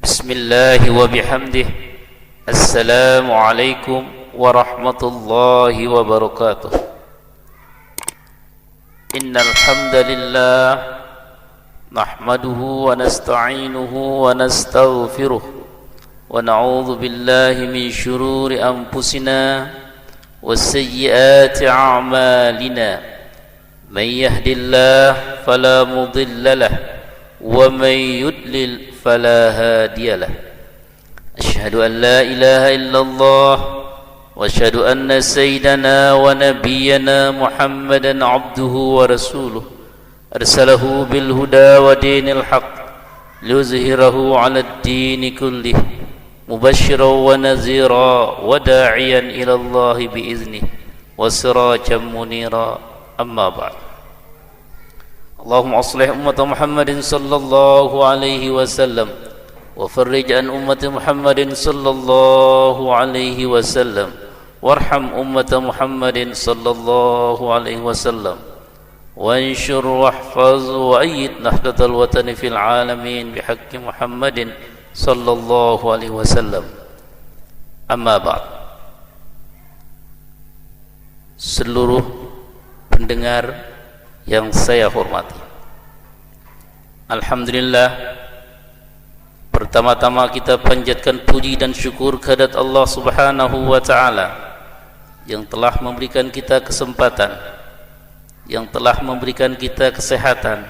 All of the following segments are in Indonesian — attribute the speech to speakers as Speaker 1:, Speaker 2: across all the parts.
Speaker 1: Bismillah wa bihamdih. Assalamualaikum warahmatullahi wabarakatuh. Innal hamdalillah nahmaduhu wa nasta'inuhu wa nastaghfiruh wa na'udzu billahi min shururi anfusina wa sayyiati a'malina. Man yahdihillahu fala mudilla lahu wa man yudlil fala hadiya lahu. Asyhadu an la ilaha illallah wa asyhadu anna sayyidana wa nabiyyana Muhammadan abduhu wa rasuluh arsalahu bil huda wa dinil haqq liyuzhirahu 'alad dini kullih mubasysyiran wa nazira wa da'iyan ila Allah bi iznihi wa sirajan munira. Amma ba'd. Allahumma aslih ummata Muhammadin sallallahu alaihi wasallam wa farrij an ummati Muhammadin sallallahu alaihi wasallam warham ummata Muhammadin sallallahu alaihi wasallam wanshur wahfaz wa ayyid nahdatal watani fil alamin bihaqqi Muhammadin sallallahu alaihi wasallam. Amma ba'd. Seluruh pendengar yang saya hormati, alhamdulillah, pertama-tama kita panjatkan puji dan syukur kehadirat Allah Subhanahu wa taala yang telah memberikan kita kesempatan, yang telah memberikan kita kesehatan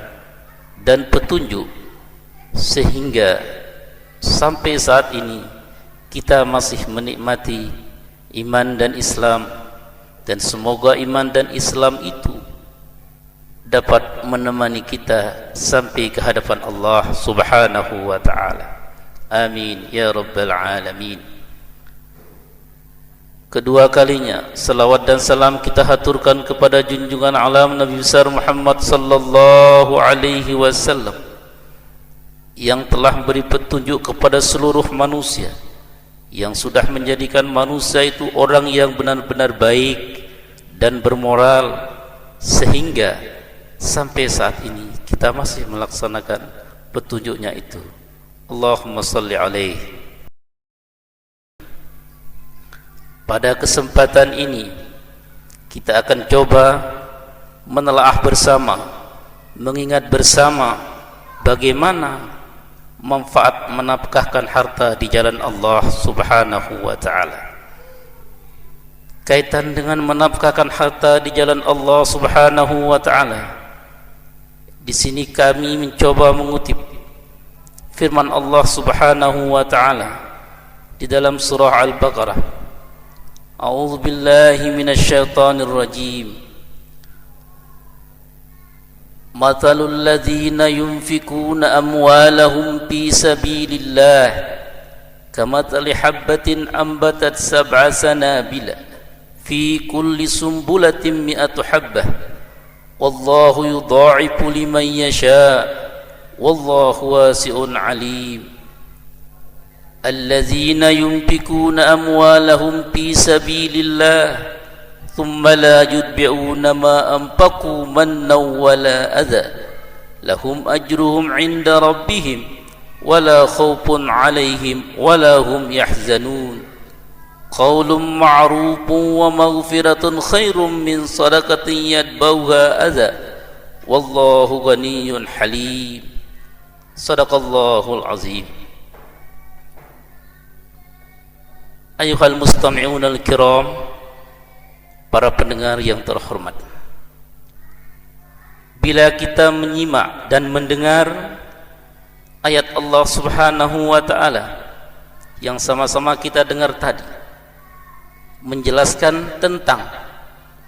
Speaker 1: dan petunjuk sehingga sampai saat ini kita masih menikmati iman dan Islam. Dan semoga iman dan Islam itu dapat menemani kita sampai ke hadapan Allah Subhanahu wa taala. Amin ya rabbal alamin. Kedua kalinya selawat dan salam kita haturkan kepada junjungan alam Nabi besar Muhammad sallallahu alaihi wasallam yang telah beri petunjuk kepada seluruh manusia, yang sudah menjadikan manusia itu orang yang benar-benar baik dan bermoral, sehingga sampai saat ini kita masih melaksanakan petunjuknya itu. Allahumma salli alaihi. Pada kesempatan ini kita akan coba menelaah bersama, mengingat bersama bagaimana manfaat menafkahkan harta di jalan Allah Subhanahu wa taala. Kaitan dengan menafkahkan harta di jalan Allah Subhanahu wa taala, di sini kami mencoba mengutip firman Allah Subhanahu wa taala di dalam surah Al-Baqarah. A'udzu billahi minasyaitonir rajim. Mathalul ladzina yunfikuna amwalahum fi sabilillah kamathali habbatin ambatat sab'a sanabila fi kulli sumbulatin mi'atu habbah wallahu yudha'ifu liman yasha wallahu wasi'un alim. Alladzina yunfikuna amwalahum fi sabilillah thumma la yutbi'una ma anfaqu mannan wala adha lahum ajruhum 'inda rabbihim wala khawfun 'alaihim wala hum yahzanun. Qaulun ma'rufun wa maghfiratun khairum min sadaqatin yatba'uha adha wallahu ghaniyyun halim. Sadaqallahul azim. Ayuhal mustami'un al-kiram, para pendengar yang terhormat, bila kita menyimak dan mendengar ayat Allah Subhanahu wa taala yang sama-sama kita dengar tadi, menjelaskan tentang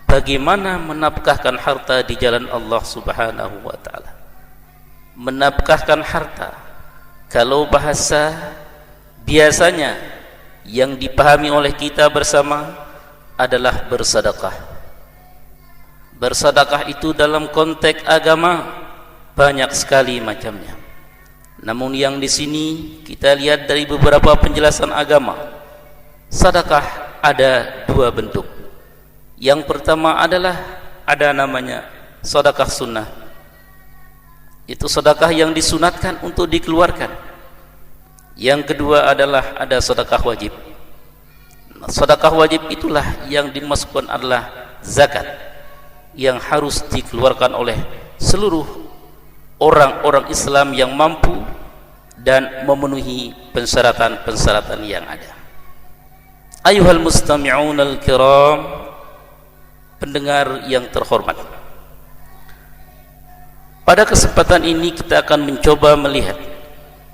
Speaker 1: bagaimana menafkahkan harta di jalan Allah Subhanahu wa taala. Menafkahkan harta, kalau bahasa biasanya yang dipahami oleh kita bersama adalah bersedekah. Bersedekah itu dalam konteks agama banyak sekali macamnya. Namun yang di sini kita lihat dari beberapa penjelasan agama, sedekah ada dua bentuk. Yang pertama adalah ada namanya sedekah sunnah, Itu sedekah yang disunatkan untuk dikeluarkan. Yang kedua adalah ada sedekah wajib. Sedekah wajib itulah yang dimasukkan adalah zakat, yang harus dikeluarkan oleh seluruh orang-orang Islam yang mampu dan memenuhi persyaratan-persyaratan yang ada. Ayuhal mustami'un al-kiram, pendengar yang terhormat, pada kesempatan ini kita akan mencoba melihat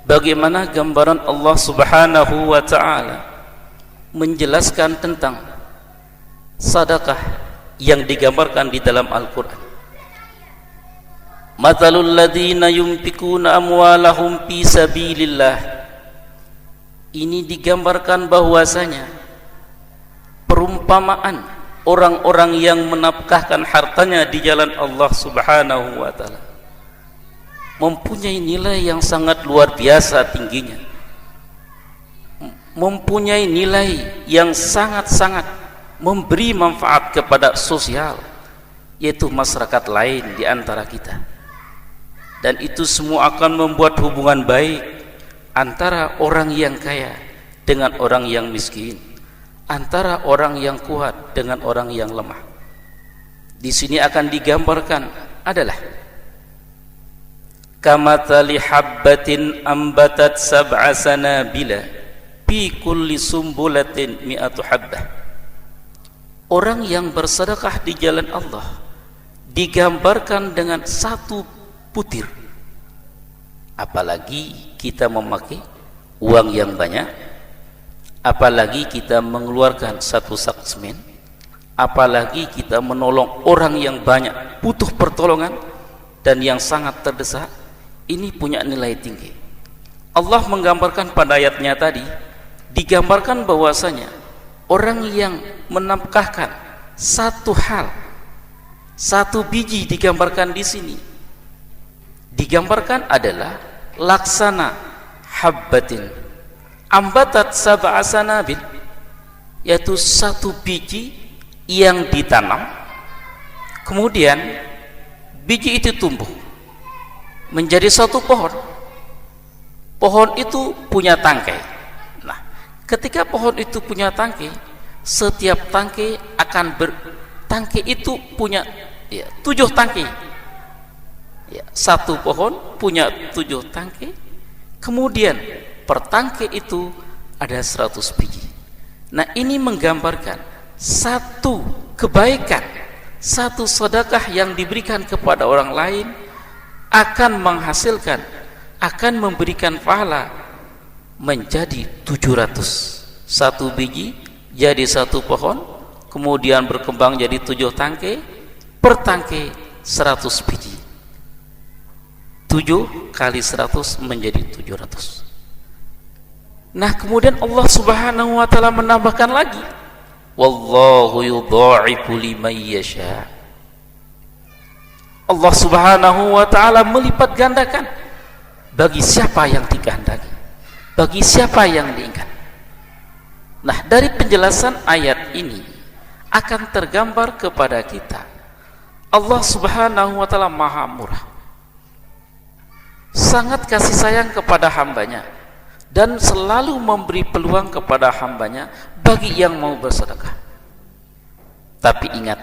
Speaker 1: bagaimana gambaran Allah Subhanahu wa ta'ala menjelaskan tentang sedekah yang digambarkan di dalam Al-Quran. Mathalul ladzina yunfikuna amwalahum fi sabilillah. Ini digambarkan bahwasanya perumpamaan orang-orang yang menafkahkan hartanya di jalan Allah Subhanahu wa ta'ala mempunyai nilai yang sangat luar biasa tingginya, mempunyai nilai yang sangat-sangat memberi manfaat kepada sosial, yaitu masyarakat lain di antara kita. Dan itu semua akan membuat hubungan baik antara orang yang kaya dengan orang yang miskin, antara orang yang kuat dengan orang yang lemah. Di sini akan digambarkan adalah kamathali habbatin ambatat sab'a sanabila fi kulli sumbulatin mi'atu habbah. Orang yang bersedekah di jalan Allah digambarkan dengan satu butir. Apalagi kita memakai uang yang banyak, apalagi kita mengeluarkan satu sak semen, apalagi kita menolong orang yang banyak butuh pertolongan dan yang sangat terdesak, ini punya nilai tinggi. Allah menggambarkan pada ayatnya tadi, digambarkan bahwasanya orang yang menafkahkan satu hal, satu biji digambarkan di sini, digambarkan adalah laksana habbatin ambatat sab'a sanabil, yaitu satu biji yang ditanam, kemudian biji itu tumbuh menjadi satu pohon. Pohon itu punya tangkai. Nah, ketika pohon itu punya tangkai, setiap tangkai akan tangkai itu punya 7 tangkai. Satu pohon punya 7 tangkai. Kemudian per tangkai itu ada 100 biji. Nah, ini menggambarkan satu kebaikan, satu sedekah yang diberikan kepada orang lain akan menghasilkan, akan memberikan pahala menjadi 700. Satu biji jadi satu pohon, kemudian berkembang jadi 7 tangkai, per tangkai 100 biji. 7 kali 100 menjadi 700. Nah, kemudian Allah Subhanahu wa ta'ala menambahkan lagi, wallahu yudha'ifu liman yasha. Allah Subhanahu wa ta'ala melipat gandakan bagi siapa yang dikehendaki, bagi siapa yang diinginkan. Nah, dari penjelasan ayat ini akan tergambar kepada kita Allah Subhanahu wa ta'ala maha murah, sangat kasih sayang kepada hambanya, dan selalu memberi peluang kepada hambanya bagi yang mau bersedekah. Tapi ingat,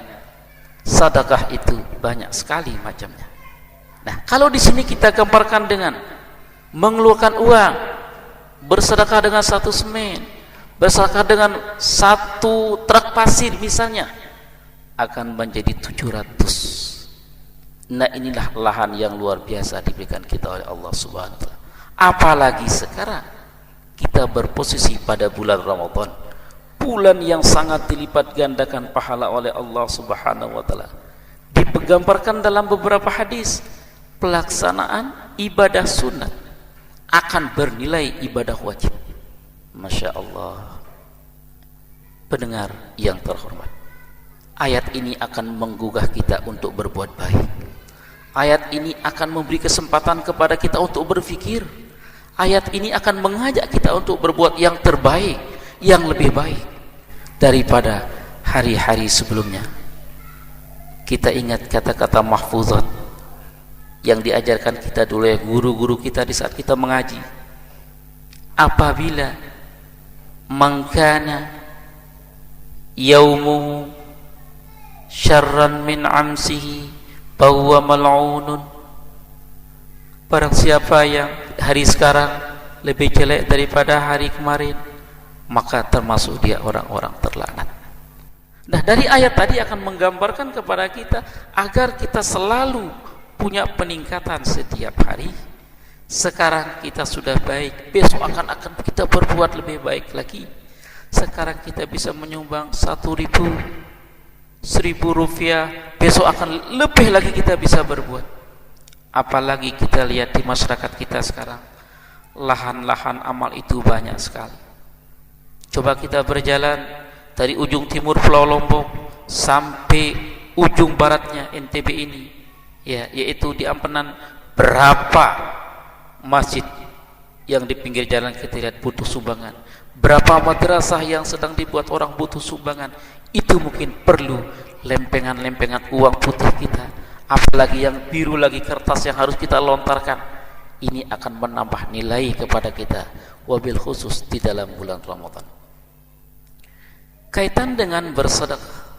Speaker 1: sedekah itu banyak sekali macamnya. Nah, kalau di sini kita gambarkan dengan mengeluarkan uang, bersedekah dengan satu semen, bersedekah dengan satu truk pasir misalnya, akan menjadi 700. Nah, inilah lahan yang luar biasa diberikan kita oleh Allah Subhanahu wa ta'ala. Apalagi sekarang kita berposisi pada bulan Ramadan, bulan yang sangat dilipat gandakan pahala oleh Allah Subhanahu wa ta'ala. Digambarkan dalam beberapa hadis, pelaksanaan ibadah sunat akan bernilai ibadah wajib. Masya Allah. Pendengar yang terhormat, ayat ini akan menggugah kita untuk berbuat baik. Ayat ini akan memberi kesempatan kepada kita untuk berfikir. Ayat ini akan mengajak kita untuk berbuat yang terbaik, yang lebih baik daripada hari-hari sebelumnya. Kita ingat kata-kata mahfuzat yang diajarkan kita dulu ya guru-guru kita di saat kita mengaji. Apabila mangkana yaumu syarran min amsihi bahwa mal'unun, barang siapa yang hari sekarang lebih jelek daripada hari kemarin, maka termasuk dia orang-orang terlaknat. Nah, dari ayat tadi akan menggambarkan kepada kita agar kita selalu punya peningkatan setiap hari. Sekarang kita sudah baik, besok akan kita berbuat lebih baik lagi. Sekarang kita bisa menyumbang 1.000 rupiah, besok akan lebih lagi kita bisa berbuat. Apalagi kita lihat di masyarakat kita sekarang, lahan-lahan amal itu banyak sekali. Coba kita berjalan dari ujung timur Pulau Lombok sampai ujung baratnya NTB ini, ya, yaitu di Ampenan, berapa masjid yang di pinggir jalan kita lihat butuh sumbangan, berapa madrasah yang sedang dibuat orang butuh sumbangan. Itu mungkin perlu lempengan-lempengan uang putih kita, apalagi yang biru lagi kertas yang harus kita lontarkan. Ini akan menambah nilai kepada kita, wabil khusus di dalam bulan Ramadan. Kaitan dengan bersedekah,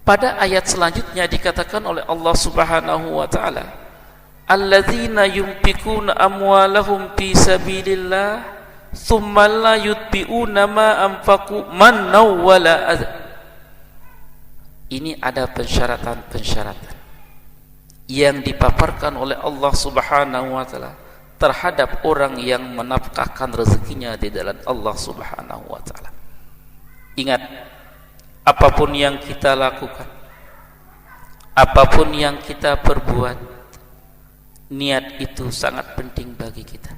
Speaker 1: pada ayat selanjutnya dikatakan oleh Allah Subhanahu wa taala, alladzina yunfikuna amwalahum fi sabilillah tsumma la yutbi'una ma anfaqu mannaw wala adza. Ini ada pensyaratan-pensyaratan yang dipaparkan oleh Allah Subhanahu wa taala terhadap orang yang menafkahkan rezekinya di jalan Allah Subhanahu wa taala. Ingat, apapun yang kita lakukan, apapun yang kita perbuat, niat itu sangat penting bagi kita.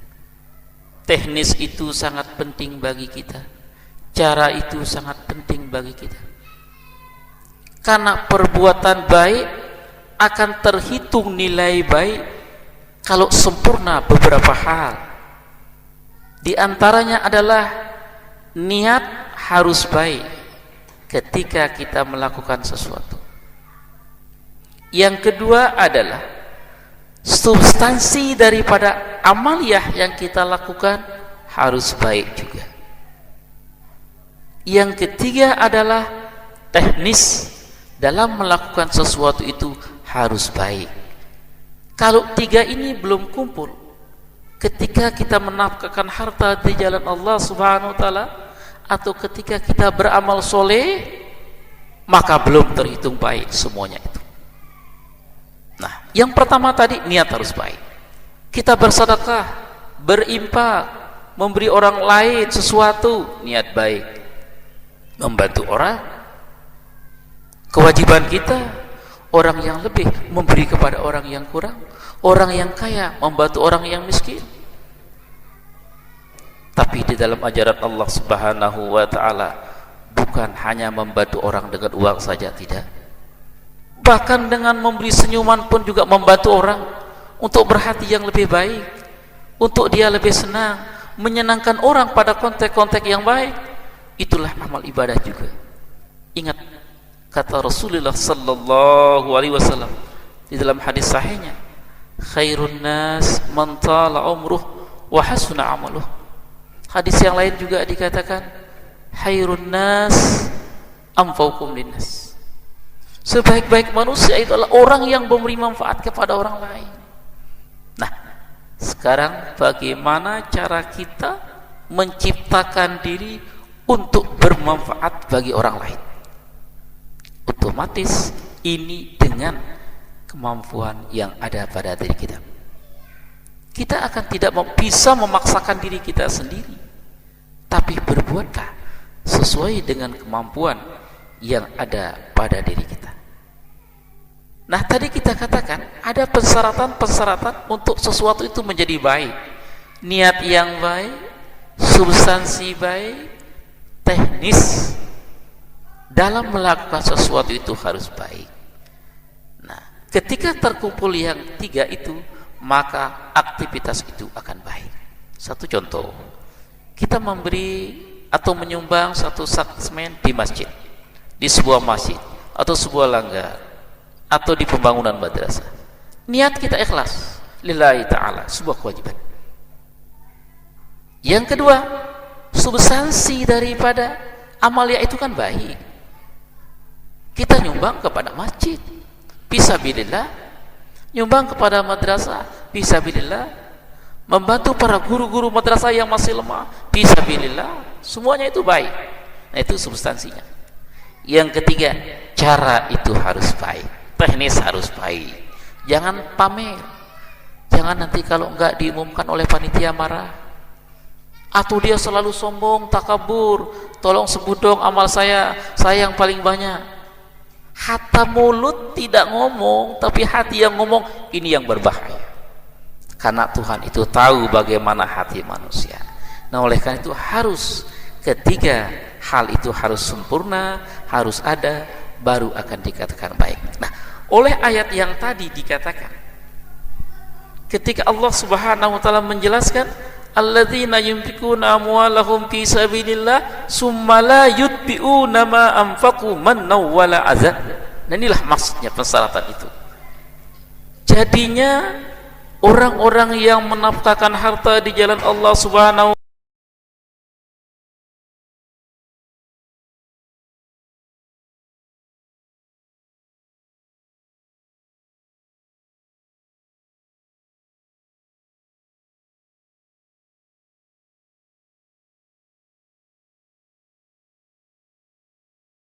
Speaker 1: Teknis itu sangat penting bagi kita. Cara itu sangat penting bagi kita. Karena perbuatan baik akan terhitung nilai baik kalau sempurna beberapa hal. Di antaranya adalah niat harus baik ketika kita melakukan sesuatu. Yang kedua adalah substansi daripada amaliyah yang kita lakukan harus baik juga. Yang ketiga adalah teknis dalam melakukan sesuatu itu harus baik. Kalau tiga ini belum kumpul, ketika kita menafkahkan harta di jalan Allah Subhanahu wa taala atau ketika kita beramal soleh, maka belum terhitung baik semuanya itu. Nah, yang pertama tadi niat harus baik. Kita bersedekah, berinfak, memberi orang lain sesuatu, niat baik. Membantu orang, kewajiban kita. Orang yang lebih memberi kepada orang yang kurang, orang yang kaya membantu orang yang miskin. Tapi di dalam ajaran Allah Subhanahu wa taala bukan hanya membantu orang dengan uang saja, tidak. Bahkan dengan memberi senyuman pun juga membantu orang untuk berhati yang lebih baik, untuk dia lebih senang, menyenangkan orang pada konteks-konteks yang baik. Itulah amal ibadah juga. Ingat kata Rasulullah sallallahu alaihi wasallam di dalam hadis sahihnya, khairun nas man tala umruh wa hasuna amaluh. Hadis yang lain juga dikatakan, khairun nas anfa'ukum linnas. Sebaik-baik manusia itu adalah orang yang memberi manfaat kepada orang lain. Nah, sekarang bagaimana cara kita menciptakan diri untuk bermanfaat bagi orang lain? Otomatis ini dengan kemampuan yang ada pada diri kita. Kita akan tidak bisa memaksakan diri kita sendiri, tapi berbuatlah sesuai dengan kemampuan yang ada pada diri kita. Nah, tadi kita katakan ada persyaratan-persyaratan untuk sesuatu itu menjadi baik. Niat yang baik, substansi baik, teknis dalam melakukan sesuatu itu harus baik. Nah, ketika terkumpul yang tiga itu, maka aktivitas itu akan baik. Satu contoh, kita memberi atau menyumbang satu sak semen di masjid, di sebuah masjid atau sebuah langgar, atau di pembangunan madrasah. Niat kita ikhlas lillahi ta'ala, sebuah kewajiban. Yang kedua, substansi daripada amalia itu kan baik. Kita nyumbang kepada masjid fisabilillah, nyumbang kepada madrasah fisabilillah, membantu para guru-guru madrasah yang masih lemah fisabilillah, semuanya itu baik. Nah, itu substansinya. Yang ketiga, cara itu harus baik, teknis harus baik. Jangan pamer, jangan nanti kalau enggak diumumkan oleh panitia marah, atau dia selalu sombong, takabur, tolong sebut dong amal saya yang paling banyak. Hatta mulut tidak ngomong, tapi hati yang ngomong, ini yang berbahaya. Karena Tuhan itu tahu bagaimana hati manusia. Nah, oleh karena itu harus ketiga hal itu harus sempurna, harus ada, baru akan dikatakan baik. Nah, oleh ayat yang tadi dikatakan, ketika Allah Subhanahu wa taala menjelaskan alladzina yunfikuna amwalahum fi sabilillah summa la yutbi'una ma anfaqu mannaw wala azan. Nah, inilah maksudnya persyaratan itu. Jadinya orang-orang yang menafkahkan harta di jalan Allah Subhanahu